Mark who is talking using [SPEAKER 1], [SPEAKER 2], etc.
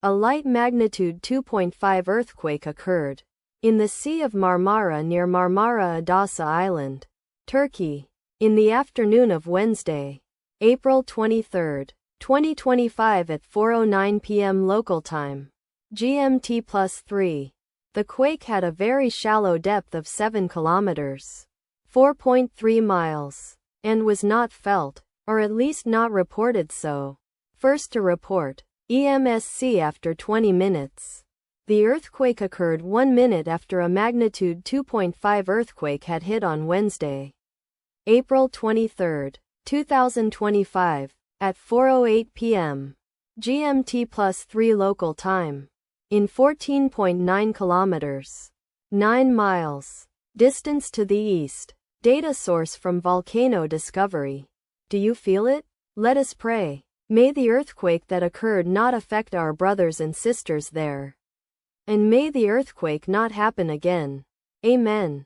[SPEAKER 1] A light magnitude 2.5 earthquake occurred in the Sea of Marmara near Marmara Adasi Island, Turkey, in the afternoon of Wednesday, April 23, 2025 at 4:09 p.m. local time, GMT+3. The quake had a very shallow depth of 7 kilometers, 4.3 miles, and was not felt, or at least not reported so. First to report, EMSC after 20 minutes. The earthquake occurred 1 minute after a magnitude 2.5 earthquake had hit on Wednesday, April 23, 2025, at 4:08 p.m. GMT+3 local time, in 14.9 kilometers, 9 miles, distance to the east. Data source from Volcano Discovery. Do you feel it? Let us pray. May the earthquake that occurred not affect our brothers and sisters there. And may the earthquake not happen again. Amen.